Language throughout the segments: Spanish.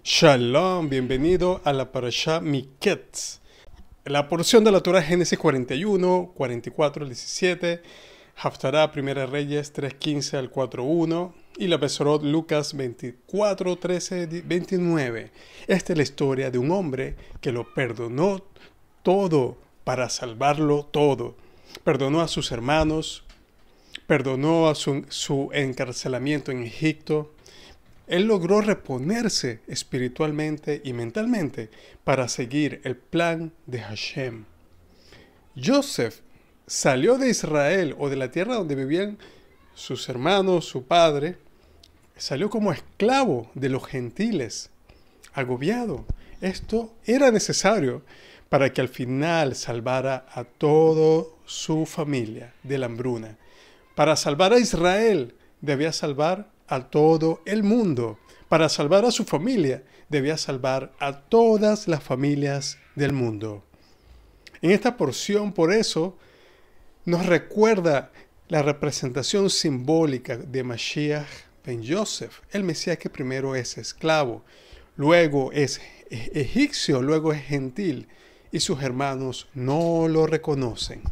Shalom, bienvenido a la Parashá Miketz. La porción de la Torah Génesis 41, 44 al 17, Haftará, Primera Reyes 3:15 al 4:1 y la Besorot Lucas 24, 13, 29. Esta es la historia de un hombre que lo perdonó todo para salvarlo todo. Perdonó a sus hermanos, perdonó a su encarcelamiento en Egipto. Él logró reponerse espiritualmente y mentalmente para seguir el plan de Hashem. Joseph salió de Israel o de la tierra donde vivían sus hermanos, su padre, salió como esclavo de los gentiles, agobiado. Esto era necesario para que al final salvara a toda su familia de la hambruna. Para salvar a Israel debía salvar a todo el mundo. Para salvar a su familia, debía salvar a todas las familias del mundo. En esta porción, por eso, nos recuerda la representación simbólica de Mashiach ben Yosef, el Mesías que primero es esclavo, luego es egipcio, luego es gentil, y sus hermanos no lo reconocen.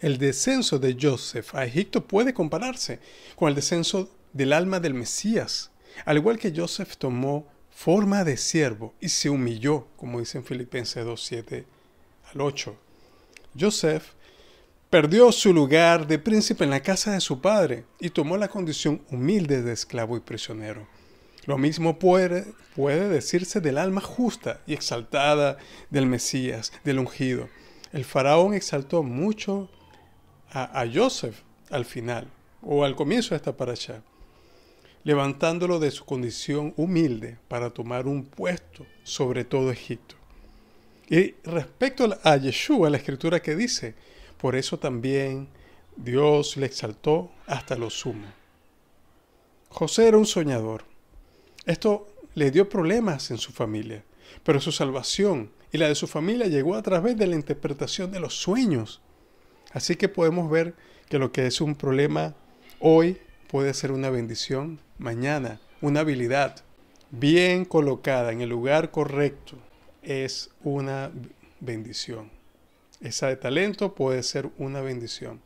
El descenso de Joseph a Egipto puede compararse con el descenso del alma del Mesías. Al igual que Joseph tomó forma de siervo y se humilló, como dice en Filipenses 2:7 al 8. Joseph perdió su lugar de príncipe en la casa de su padre y tomó la condición humilde de esclavo y prisionero. Lo mismo puede decirse del alma justa y exaltada del Mesías, del ungido. El faraón exaltó mucho a Joseph al final, o al comienzo de esta parashá, levantándolo de su condición humilde para tomar un puesto sobre todo Egipto. Y respecto a Yeshua, la escritura que dice, por eso también Dios le exaltó hasta lo sumo. José era un soñador. Esto le dio problemas en su familia, pero su salvación y la de su familia llegó a través de la interpretación de los sueños. Así que podemos ver que lo que es un problema hoy puede ser una bendición mañana. Una habilidad bien colocada en el lugar correcto es una bendición. Ese talento puede ser una bendición.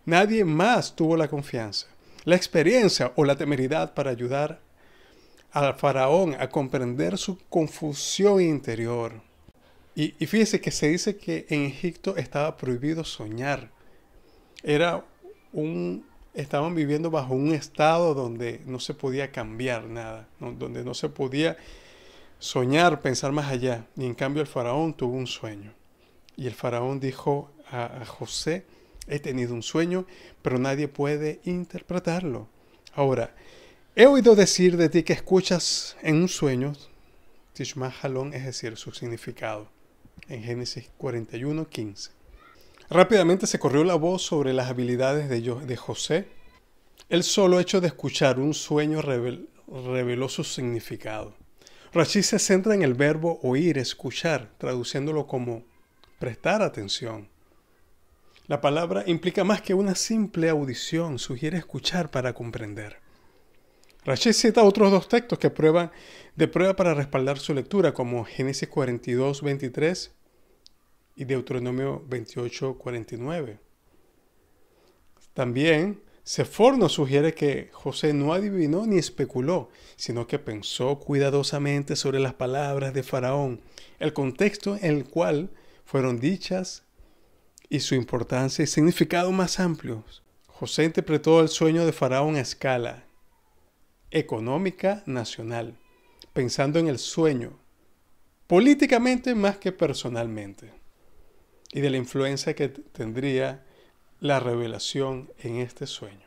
Nadie más tuvo la confianza, la experiencia o la temeridad para ayudar al faraón a comprender su confusión interior. Y fíjese que se dice que en Egipto estaba prohibido soñar. Estaban viviendo bajo un estado donde no se podía cambiar nada, donde no se podía soñar, pensar más allá. Y en cambio el faraón tuvo un sueño. Y el faraón dijo a José, he tenido un sueño, pero nadie puede interpretarlo. Ahora, he oído decir de ti que escuchas en un sueño, Tishma Halon, es decir, su significado, en Génesis 41:15. Rápidamente se corrió la voz sobre las habilidades de José. El solo hecho de escuchar un sueño reveló su significado. Rashi se centra en el verbo oír, escuchar, traduciéndolo como prestar atención. La palabra implica más que una simple audición, sugiere escuchar para comprender. Rashi cita otros dos textos que de prueba para respaldar su lectura, como Génesis 42:23 y Deuteronomio 28:49. También Sefor nos sugiere que José no adivinó ni especuló, sino que pensó cuidadosamente sobre las palabras de Faraón, el contexto en el cual fueron dichas y su importancia y significado más amplios. José interpretó el sueño de Faraón a escala económica nacional, pensando en el sueño, políticamente más que personalmente, y de la influencia que tendría la revelación en este sueño.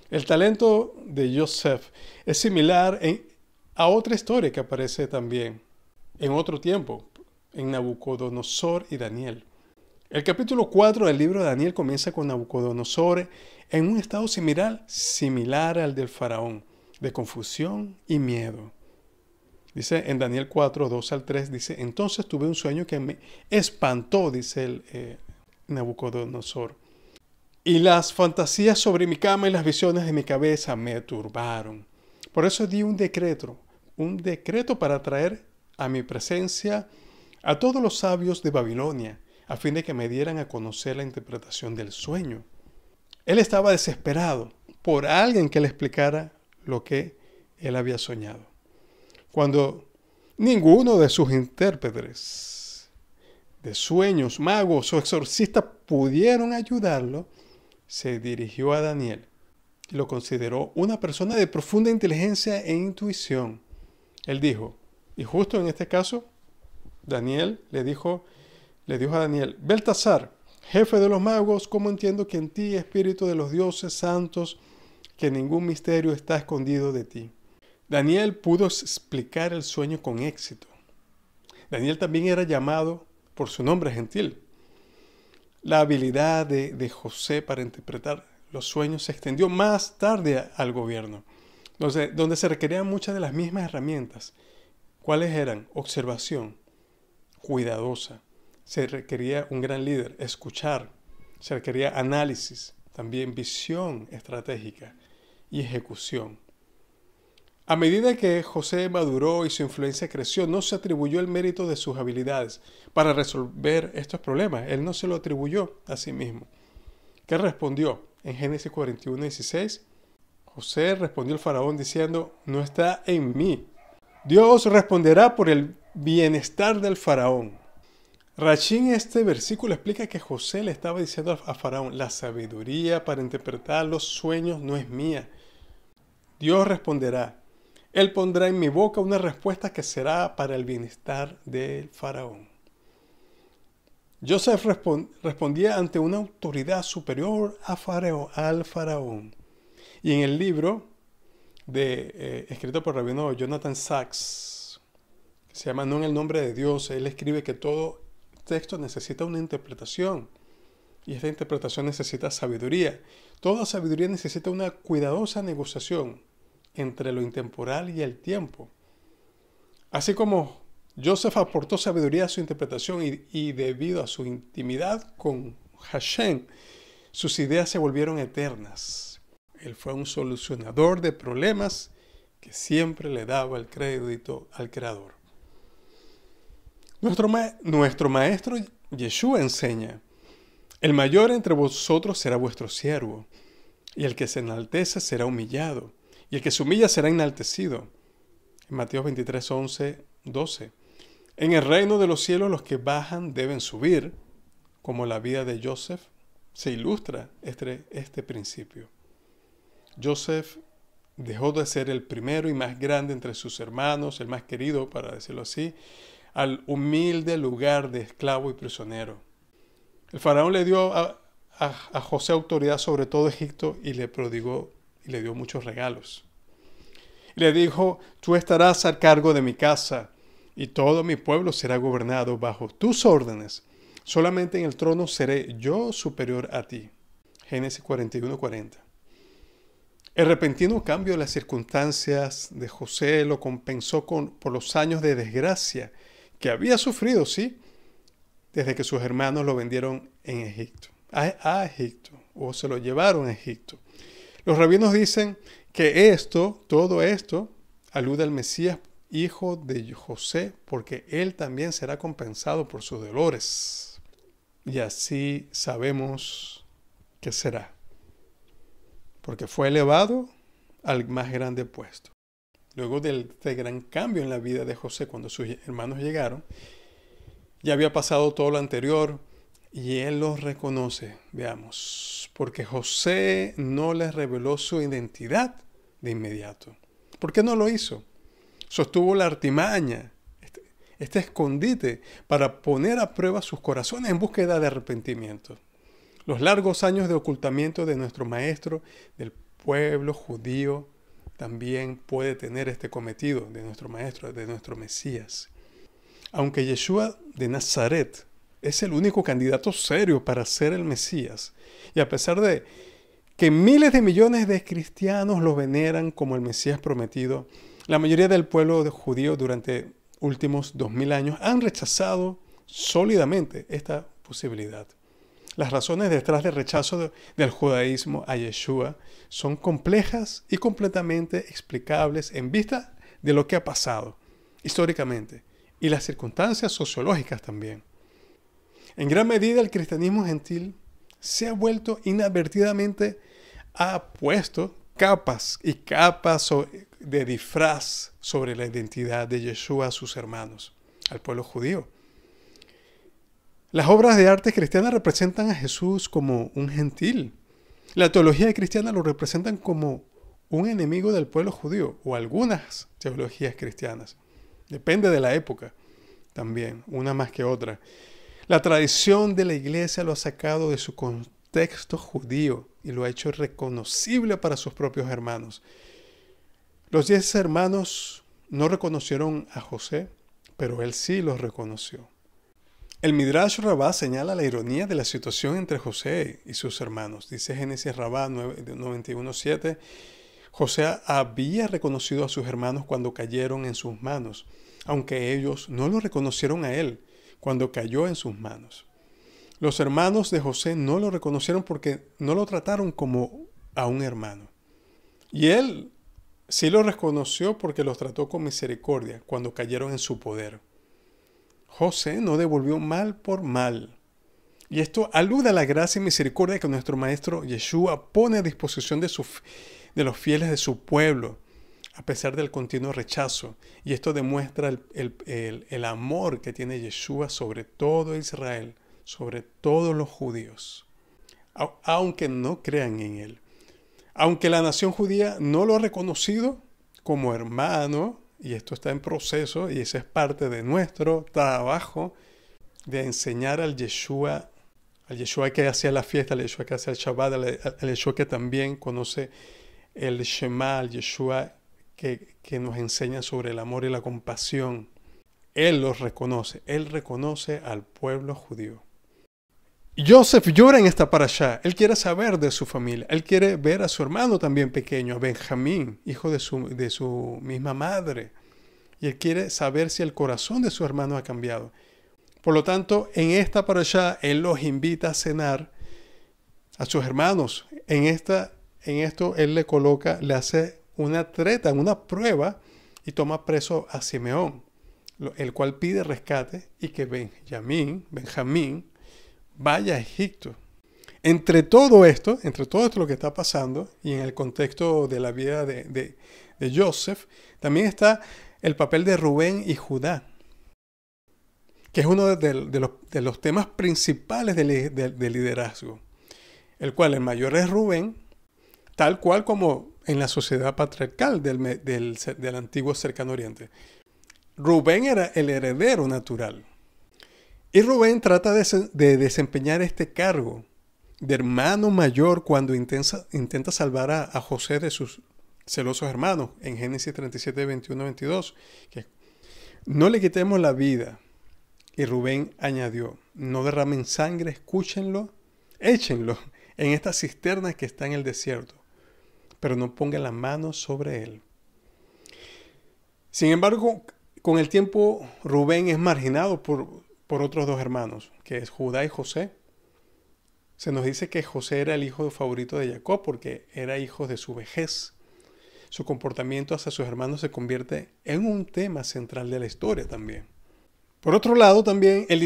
El talento de Joseph es similar a otra historia que aparece también en otro tiempo, en Nabucodonosor y Daniel. El capítulo 4 del libro de Daniel comienza con Nabucodonosor en un estado similar al del faraón, de confusión y miedo. Dice en Daniel 4, 2 al 3, dice, entonces tuve un sueño que me espantó, dice el Nabucodonosor. Y las fantasías sobre mi cama y las visiones de mi cabeza me turbaron. Por eso di un decreto un decreto para traer a mi presencia a todos los sabios de Babilonia, a fin de que me dieran a conocer la interpretación del sueño. Él estaba desesperado por alguien que le explicara lo que él había soñado. Cuando ninguno de sus intérpretes de sueños, magos o exorcistas pudieron ayudarlo, se dirigió a Daniel y lo consideró una persona de profunda inteligencia e intuición. Él dijo, y justo en este caso, Daniel le dijo a Daniel: Beltasar, jefe de los magos, ¿cómo entiendo que en ti, espíritu de los dioses santos, que ningún misterio está escondido de ti? Daniel pudo explicar el sueño con éxito. Daniel también era llamado por su nombre gentil. La habilidad de José para interpretar los sueños se extendió más tarde al gobierno, donde se requerían muchas de las mismas herramientas. ¿Cuáles eran? Observación cuidadosa. Se requería un gran líder, escuchar. Se requería análisis, también visión estratégica y ejecución. A medida que José maduró y su influencia creció, no se atribuyó el mérito de sus habilidades para resolver estos problemas. Él no se lo atribuyó a sí mismo. ¿Qué respondió? En Génesis 41:16, José respondió al faraón diciendo: no está en mí. Dios responderá por el bienestar del faraón. Rashi en este versículo explica que José le estaba diciendo a faraón: la sabiduría para interpretar los sueños no es mía. Dios responderá. Él pondrá en mi boca una respuesta que será para el bienestar del faraón. Joseph respondía ante una autoridad superior al faraón. Y en el libro escrito por el rabino Jonathan Sacks, que se llama No en el nombre de Dios, él escribe que todo texto necesita una interpretación. Y esta interpretación necesita sabiduría. Toda sabiduría necesita una cuidadosa negociación entre lo intemporal y el tiempo. Así como Joseph aportó sabiduría a su interpretación y debido a su intimidad con Hashem, sus ideas se volvieron eternas. Él fue un solucionador de problemas que siempre le daba el crédito al Creador. Nuestro maestro Yeshua enseña: el mayor entre vosotros será vuestro siervo, y el que se enaltece será humillado, y el que se humilla será enaltecido. En Mateo 23:11-12. En el reino de los cielos los que bajan deben subir, como la vida de Joseph se ilustra este principio. Joseph dejó de ser el primero y más grande entre sus hermanos, el más querido, para decirlo así, al humilde lugar de esclavo y prisionero. El faraón le dio a José autoridad sobre todo Egipto y le prodigó y le dio muchos regalos. Y le dijo: tú estarás a cargo de mi casa y todo mi pueblo será gobernado bajo tus órdenes. Solamente en el trono seré yo superior a ti. Génesis 41:40. El repentino cambio de las circunstancias de José lo compensó por los años de desgracia que había sufrido, sí, desde que sus hermanos lo vendieron en Egipto, a Egipto, o se lo llevaron a Egipto. Los rabinos dicen que todo esto, alude al Mesías, hijo de José, porque él también será compensado por sus dolores. Y así sabemos que será, porque fue elevado al más grande puesto. Luego de este gran cambio en la vida de José, cuando sus hermanos llegaron, ya había pasado todo lo anterior y él los reconoce, veamos, porque José no les reveló su identidad de inmediato. ¿Por qué no lo hizo? Sostuvo la artimaña, este escondite, para poner a prueba sus corazones en búsqueda de arrepentimiento. Los largos años de ocultamiento de nuestro maestro, del pueblo judío, también puede tener este cometido de nuestro maestro, de nuestro Mesías. Aunque Yeshua de Nazaret es el único candidato serio para ser el Mesías, y a pesar de que miles de millones de cristianos lo veneran como el Mesías prometido, la mayoría del pueblo judío durante últimos 2000 años han rechazado sólidamente esta posibilidad. Las razones detrás del rechazo del judaísmo a Yeshua son complejas y completamente explicables en vista de lo que ha pasado históricamente y las circunstancias sociológicas también. En gran medida el cristianismo gentil se ha vuelto inadvertidamente, ha puesto capas y capas de disfraz sobre la identidad de Yeshua a sus hermanos, al pueblo judío. Las obras de arte cristianas representan a Jesús como un gentil. La teología cristiana lo representan como un enemigo del pueblo judío, o algunas teologías cristianas. Depende de la época también, una más que otra. La tradición de la iglesia lo ha sacado de su contexto judío y lo ha hecho reconocible para sus propios hermanos. Los 10 hermanos no reconocieron a José, pero él sí los reconoció. El Midrash Rabbah señala la ironía de la situación entre José y sus hermanos. Dice Génesis Rabbah 91:7, José había reconocido a sus hermanos cuando cayeron en sus manos, aunque ellos no lo reconocieron a él cuando cayó en sus manos. Los hermanos de José no lo reconocieron porque no lo trataron como a un hermano. Y él sí lo reconoció porque los trató con misericordia cuando cayeron en su poder. José no devolvió mal por mal. Y esto alude a la gracia y misericordia que nuestro Maestro Yeshua pone a disposición de los fieles de su pueblo, a pesar del continuo rechazo. Y esto demuestra el amor que tiene Yeshua sobre todo Israel, sobre todos los judíos, aunque no crean en él. Aunque la nación judía no lo ha reconocido como hermano, y esto está en proceso, y eso es parte de nuestro trabajo, de enseñar al Yeshua que hacía la fiesta, al Yeshua que hacía el Shabbat, al Yeshua que también conoce el Shema, al Yeshua que nos enseña sobre el amor y la compasión. Él los reconoce, él reconoce al pueblo judío. Joseph llora en esta parashá. Él quiere saber de su familia. Él quiere ver a su hermano también pequeño, a Benjamín, hijo de su misma madre. Y él quiere saber si el corazón de su hermano ha cambiado. Por lo tanto, en esta parashá, él los invita a cenar a sus hermanos. En esto, él le hace una treta, una prueba, y toma preso a Simeón, el cual pide rescate y que Benjamín, vaya a Egipto. Entre todo esto lo que está pasando, y en el contexto de la vida de Joseph, también está el papel de Rubén y Judá, que es uno de los temas principales del liderazgo, el cual el mayor es Rubén, tal cual como en la sociedad patriarcal del antiguo Cercano Oriente. Rubén era el heredero natural. Y Rubén trata de desempeñar este cargo de hermano mayor cuando intenta salvar a José de sus celosos hermanos, en Génesis 37, 21, 22, que no le quitemos la vida. Y Rubén añadió, no derramen sangre, escúchenlo, échenlo en esta cisterna que está en el desierto, pero no pongan la mano sobre él. Sin embargo, con el tiempo Rubén es marginado por otros 2 hermanos, que es Judá y José. Se nos dice que José era el hijo favorito de Jacob porque era hijo de su vejez. Su comportamiento hacia sus hermanos se convierte en un tema central de la historia también. Por otro lado, también el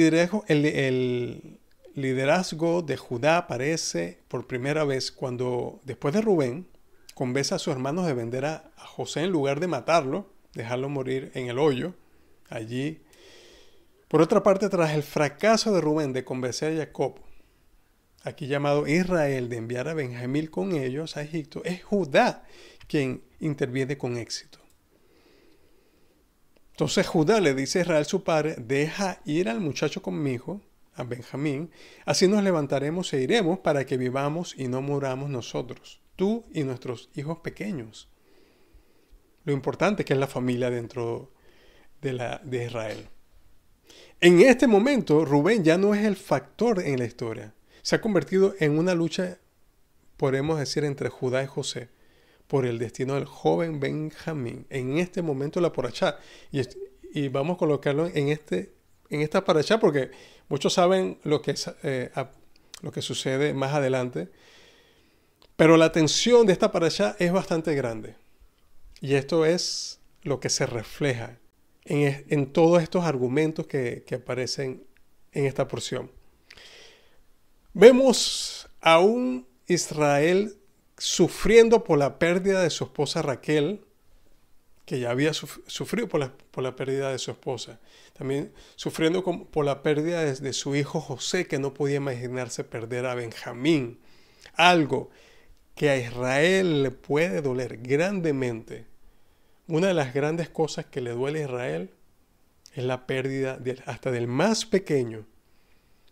liderazgo de Judá aparece por primera vez cuando, después de Rubén, convence a sus hermanos de vender a José en lugar de matarlo, dejarlo morir en el hoyo, allí. Por otra parte, tras el fracaso de Rubén de convencer a Jacob, aquí llamado Israel, de enviar a Benjamín con ellos a Egipto, es Judá quien interviene con éxito. Entonces Judá le dice a Israel su padre, deja ir al muchacho conmigo, a Benjamín, así nos levantaremos e iremos para que vivamos y no muramos nosotros, tú y nuestros hijos pequeños. Lo importante que es la familia dentro de Israel. En este momento, Rubén ya no es el factor en la historia. Se ha convertido en una lucha, podemos decir, entre Judá y José, por el destino del joven Benjamín. En este momento la parashá. Y vamos a colocarlo en esta parashá porque muchos saben lo que sucede más adelante. Pero la tensión de esta parashá es bastante grande. Y esto es lo que se refleja en todos estos argumentos que aparecen en esta porción. Vemos a un Israel sufriendo por la pérdida de su esposa Raquel, que ya había sufrido por la pérdida de su esposa. También sufriendo por la pérdida de su hijo José, que no podía imaginarse perder a Benjamín. Algo que a Israel le puede doler grandemente. Una de las grandes cosas que le duele a Israel es la pérdida hasta del más pequeño.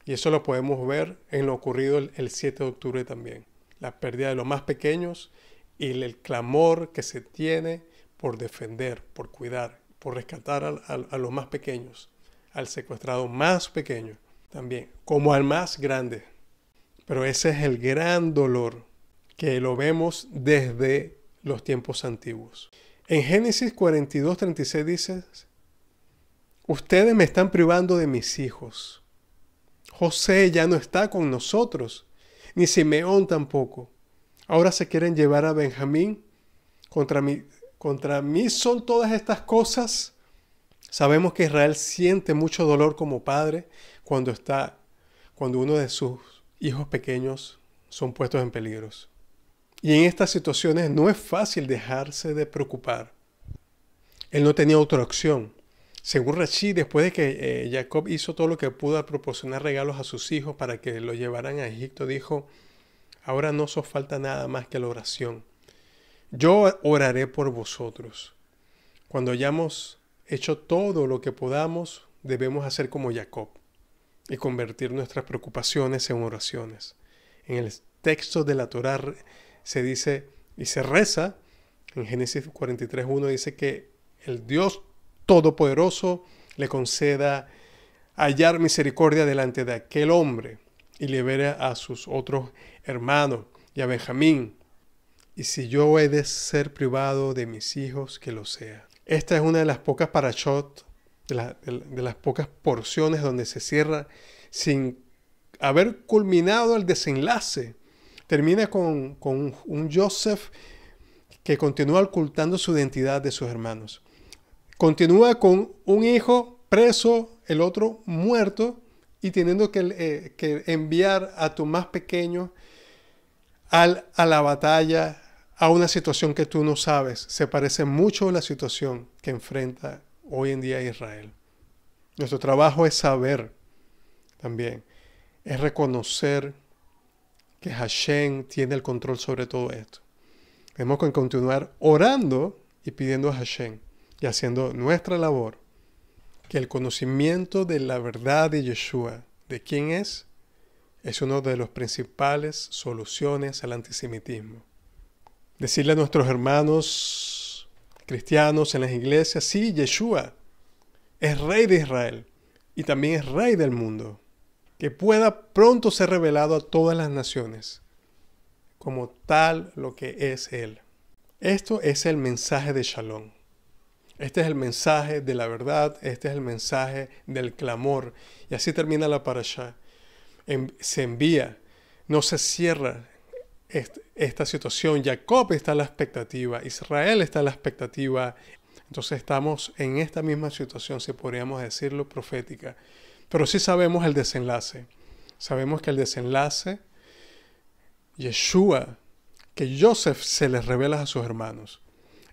Y eso lo podemos ver en lo ocurrido el 7 de octubre también. La pérdida de los más pequeños y el clamor que se tiene por defender, por cuidar, por rescatar a los más pequeños, al secuestrado más pequeño también, como al más grande. Pero ese es el gran dolor que lo vemos desde los tiempos antiguos. En Génesis 42:36 dice: ustedes me están privando de mis hijos. José ya no está con nosotros, ni Simeón tampoco. Ahora se quieren llevar a Benjamín. Contra mí son todas estas cosas. Sabemos que Israel siente mucho dolor como padre cuando uno de sus hijos pequeños son puestos en peligro. Y en estas situaciones no es fácil dejarse de preocupar. Él no tenía otra opción. Según Rashi, después de que Jacob hizo todo lo que pudo al proporcionar regalos a sus hijos para que lo llevaran a Egipto, dijo: ahora no os falta nada más que la oración. Yo oraré por vosotros. Cuando hayamos hecho todo lo que podamos, debemos hacer como Jacob y convertir nuestras preocupaciones en oraciones. En el texto de la Torá se dice y se reza, en Génesis 43:1 dice que el Dios Todopoderoso le conceda hallar misericordia delante de aquel hombre y libere a sus otros hermanos y a Benjamín. Y si yo he de ser privado de mis hijos, que lo sea. Esta es una de las pocas parashot, de las pocas porciones donde se cierra sin haber culminado el desenlace. Termina con un Joseph que continúa ocultando su identidad de sus hermanos. Continúa con un hijo preso, el otro muerto, y teniendo que enviar a tu más pequeño a la batalla, a una situación que tú no sabes. Se parece mucho a la situación que enfrenta hoy en día Israel. Nuestro trabajo es saber también, es reconocer que Hashem tiene el control sobre todo esto. Tenemos que continuar orando y pidiendo a Hashem y haciendo nuestra labor, que el conocimiento de la verdad de Yeshua, de quién es una de las principales soluciones al antisemitismo. Decirle a nuestros hermanos cristianos en las iglesias: sí, Yeshua es Rey de Israel y también es Rey del mundo, que pueda pronto ser revelado a todas las naciones como tal lo que es Él. Esto es el mensaje de Shalom. Este es el mensaje de la verdad, este es el mensaje del clamor. Y así termina la parashá. Se envía, no se cierra esta situación. Jacob está a la expectativa, Israel está a la expectativa. Entonces estamos en esta misma situación, si podríamos decirlo, profética. Pero sí sabemos el desenlace. Sabemos que el desenlace, Yeshua, que Joseph se les revela a sus hermanos.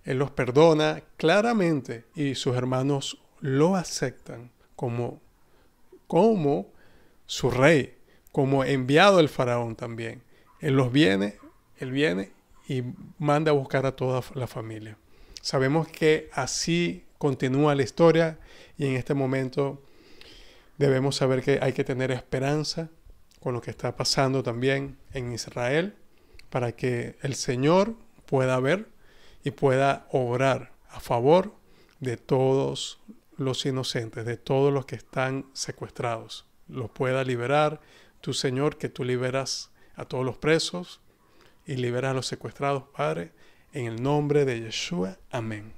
Él los perdona claramente y sus hermanos lo aceptan como su rey, como enviado del faraón también. Él viene y manda a buscar a toda la familia. Sabemos que así continúa la historia y en este momento debemos saber que hay que tener esperanza con lo que está pasando también en Israel para que el Señor pueda ver y pueda obrar a favor de todos los inocentes, de todos los que están secuestrados. Los pueda liberar tu Señor, que tú liberas a todos los presos y liberas a los secuestrados, Padre, en el nombre de Yeshua. Amén.